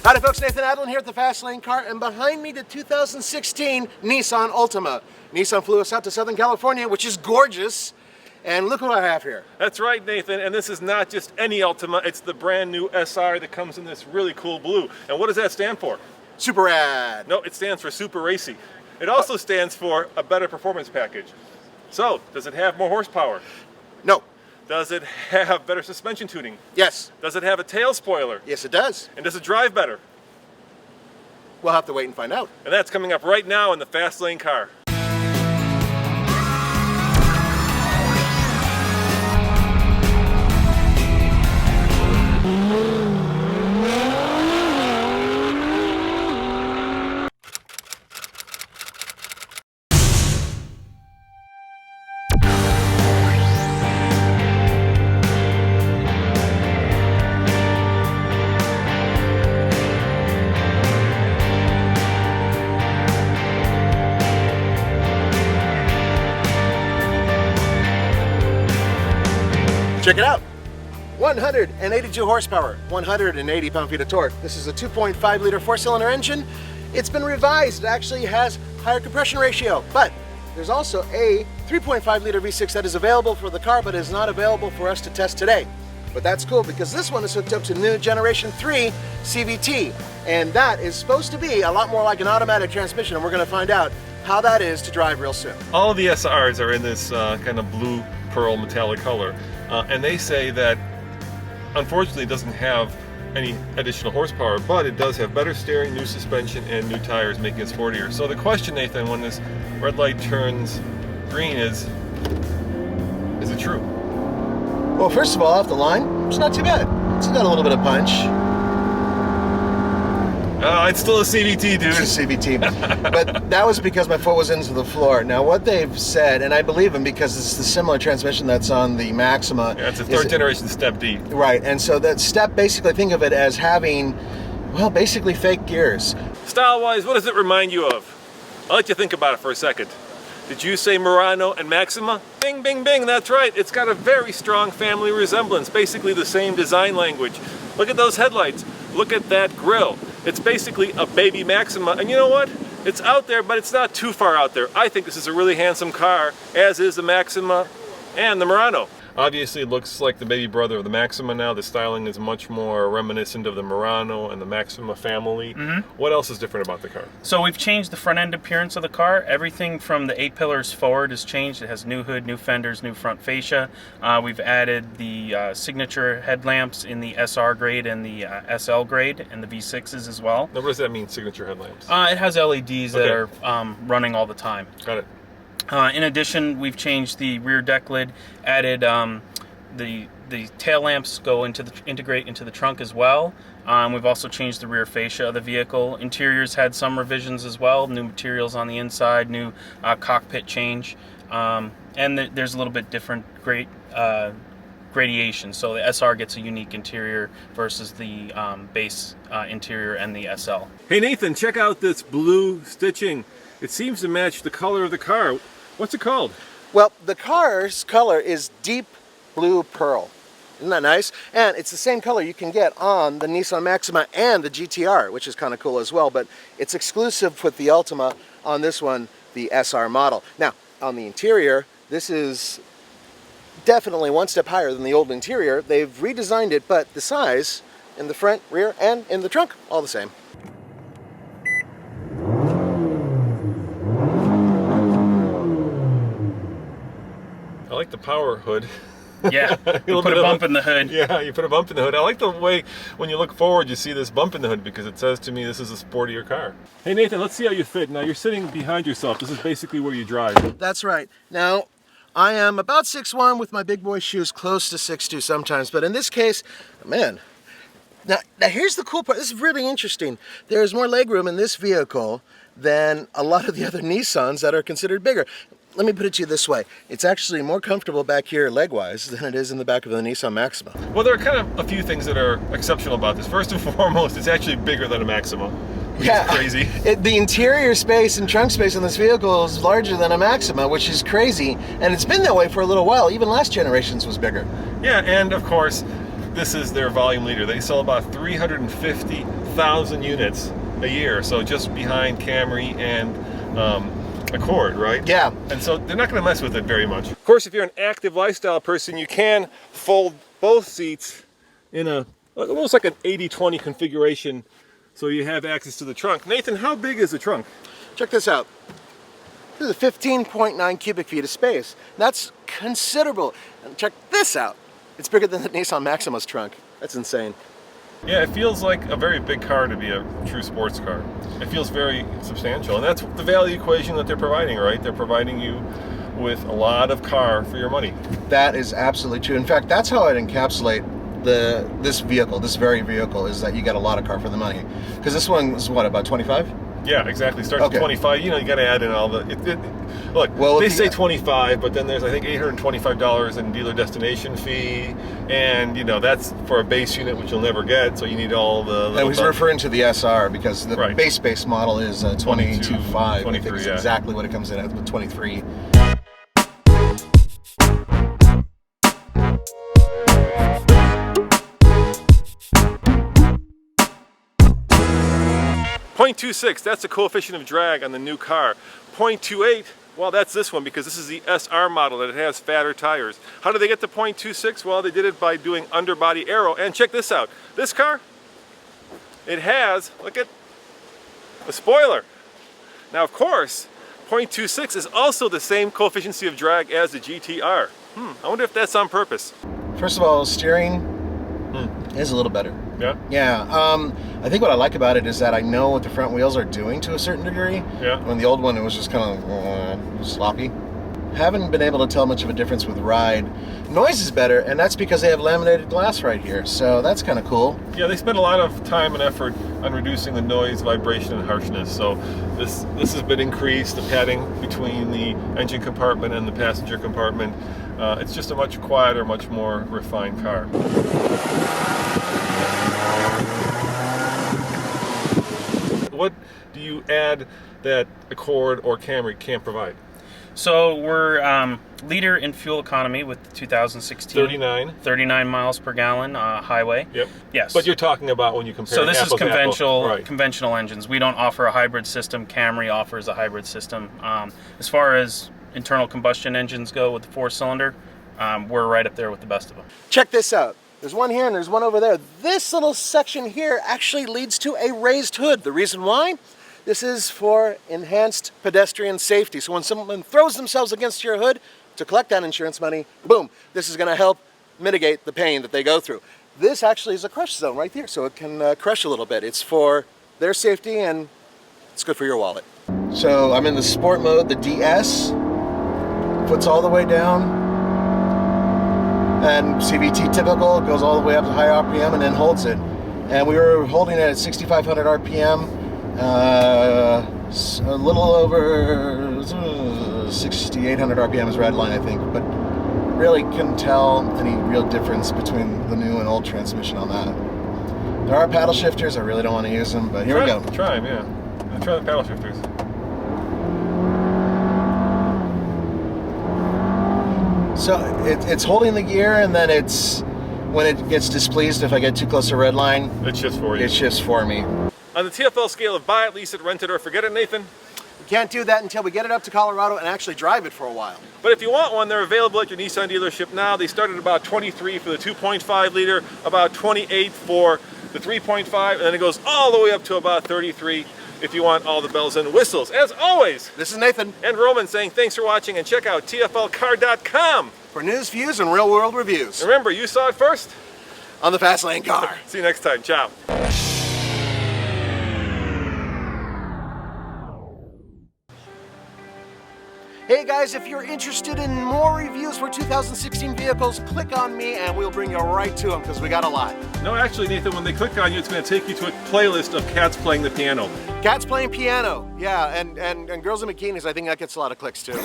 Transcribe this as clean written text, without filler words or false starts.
Howdy folks, Nathan Adlin here at the Fast Lane Car, and behind me the 2016 Nissan Altima. Nissan flew us out to Southern California, which is gorgeous, and look what I have here. That's right, Nathan, and this is not just any Altima, it's the brand new SR that comes in this really cool blue. And what does that stand for? Super rad. No, it stands for super racy. It also stands for a better performance package. So, does it have more horsepower? No. Does it have better suspension tuning? Yes. Does it have a tail spoiler? Yes, it does. And does it drive better? We'll have to wait and find out. And that's coming up right now in the Fast Lane Car. Check it out. 182 horsepower, 180 pound-feet of torque. This is a 2.5 liter four-cylinder engine. It's been revised. It actually has higher compression ratio, but there's also a 3.5 liter V6 that is available for the car, but is not available for us to test today. But that's cool because this one is hooked up to new Generation 3 CVT, and that is supposed to be a lot more like an automatic transmission, and we're going to find out how that is to drive real soon. All of the SRs are in this kind of blue pearl metallic color, and they say that unfortunately it doesn't have any additional horsepower, but it does have better steering, new suspension, and new tires, making it sportier. So the question, Nathan, when this red light turns green is it true? Well, first of all, off the line, it's not too bad. It's got a little bit of punch. It's still a CVT, dude. It's a CVT. But that was because my foot was into the floor. Now, what they've said, and I believe them because it's the similar transmission that's on the Maxima. Yeah, it's a third generation Step D. Right, and so that Step, basically think of it as having, well, basically fake gears. Style-wise, what does it remind you of? I'll let you think about it for a second. Did you say Murano and Maxima? Bing, bing, bing, that's right. It's got a very strong family resemblance, basically the same design language. Look at those headlights. Look at that grille. It's basically a baby Maxima, and you know what? It's out there, but it's not too far out there. I think this is a really handsome car, as is the Maxima and the Murano. Obviously, it looks like the baby brother of the Maxima now. The styling is much more reminiscent of the Murano and the Maxima family. What else is different about the car? So we've changed the front end appearance of the car. Everything from the 8 pillars forward has changed. It has new hood, new fenders, new front fascia. We've added the signature headlamps in the SR grade and the SL grade, and the V6s as well. Now, what does that mean, signature headlamps? It has LEDs that are running all the time. Got it. In addition, we've changed the rear deck lid, added the tail lamps integrate into the trunk as well. We've also changed the rear fascia of the vehicle. Interiors had some revisions as well, new materials on the inside, new cockpit change, and there's a little bit different gradation. So the SR gets a unique interior versus the base interior and the SL. Hey Nathan, check out this blue stitching. It seems to match the color of the car. What's it called? Well, the car's color is deep blue pearl. Isn't that nice? And it's the same color you can get on the Nissan Maxima and the GTR, which is kind of cool as well, but it's exclusive with the Altima on this one, the SR model. Now, on the interior, this is definitely one step higher than the old interior. They've redesigned it, but the size in the front, rear, and in the trunk, all the same. I like the power hood. Yeah, you put a bump in the hood. Yeah, you put a bump in the hood. I like the way when you look forward you see this bump in the hood because it says to me this is a sportier car. Hey Nathan, let's see how you fit. Now you're sitting behind yourself. This is basically where you drive. That's right. Now, I am about 6'1" with my big boy shoes, close to 6'2" sometimes, but in this case, man. Now here's the cool part. This is really interesting. There's more legroom in this vehicle than a lot of the other Nissans that are considered bigger. Let me put it to you this way. It's actually more comfortable back here leg-wise than it is in the back of the Nissan Maxima. Well, there are kind of a few things that are exceptional about this. First and foremost, it's actually bigger than a Maxima, which is crazy. The interior space and trunk space on this vehicle is larger than a Maxima, which is crazy. And it's been that way for a little while. Even last generation's was bigger. Yeah, and of course, this is their volume leader. They sell about 350,000 units a year, so just behind Camry and Accord, right? Yeah. And so they're not going to mess with it very much. Of course, if you're an active lifestyle person, you can fold both seats in a almost like an 80-20 configuration, so you have access to the trunk. Nathan, how big is the trunk? Check this out. This is 15.9 cubic feet of space. That's considerable. And check this out. It's bigger than the Nissan Maxima's trunk. That's insane. Yeah, it feels like a very big car to be a true sports car. It feels very substantial, and that's the value equation that they're providing, right? They're providing you with a lot of car for your money. That is absolutely true. In fact, that's how I'd encapsulate this very vehicle, is that you get a lot of car for the money. Because this one is what, about 25? Yeah, exactly. Starts at 25. You know, you got to add in all the. Look, well, they say 25, but then there's, I think, $825 in dealer destination fee, and you know that's for a base unit, which you'll never get. So you need all the. And he's referring to the SR because the right. base model is 22.5. 23, yeah. Exactly what it comes in at with 23. .26, that's the coefficient of drag on the new car. .28, well, that's this one because this is the SR model that it has fatter tires. How did they get to .26? Well, they did it by doing underbody aero. And check this out. This car, it has, look at a spoiler. Now, of course, .26 is also the same coefficient of drag as the GTR. I wonder if that's on purpose. First of all, steering is a little better. Yeah? Yeah. I think what I like about it is that I know what the front wheels are doing to a certain degree. Yeah. When the old one, it was just kind of sloppy. Haven't been able to tell much of a difference with ride. Noise is better, and that's because they have laminated glass right here, so that's kind of cool. Yeah, they spend a lot of time and effort on reducing the noise, vibration, and harshness. So this has been increased, the padding between the engine compartment and the passenger compartment. It's just a much quieter, much more refined car. What do you add that Accord or Camry can't provide? So we're leader in fuel economy with the 2016 39 miles per gallon highway. Yep. Yes. But you're talking about when you compare. So this is conventional right. conventional engines. We don't offer a hybrid system. Camry offers a hybrid system. As far as internal combustion engines go with the 4-cylinder, we're right up there with the best of them. Check this out. There's one here and there's one over there. This little section here actually leads to a raised hood. The reason why? This is for enhanced pedestrian safety. So when someone throws themselves against your hood to collect that insurance money, boom, this is going to help mitigate the pain that they go through. This actually is a crush zone right there, so it can crush a little bit. It's for their safety and it's good for your wallet. So I'm in the sport mode, the DS. Foot's all the way down. And CVT typical, goes all the way up to high RPM and then holds it. And we were holding it at 6,500 RPM, a little over 6,800 RPM is red line, I think, but really couldn't tell any real difference between the new and old transmission on that. There are paddle shifters, I really don't want to use them, but here we go. Try them, yeah. Try the paddle shifters. So it's holding the gear, and then it's when it gets displeased, if I get too close to red line, it shifts for you. It shifts for me. On the TFL scale of buy it, lease it, rent it, or forget it, Nathan? We can't do that until we get it up to Colorado and actually drive it for a while. But if you want one, they're available at your Nissan dealership now. They start at about 23 for the 2.5 liter, about 28 for the 3.5, and then it goes all the way up to about 33 if you want all the bells and whistles. As always, this is Nathan and Roman saying thanks for watching, and check out TFLcar.com for news, views, and real-world reviews. Remember, you saw it first on the Fast Lane Car. See you next time. Ciao. Hey guys, if you're interested in more reviews for 2016 vehicles, click on me and we'll bring you right to them because we got a lot. No, actually, Nathan, when they click on you, it's going to take you to a playlist of cats playing the piano. Cats playing piano, yeah, and girls in bikinis, I think that gets a lot of clicks too.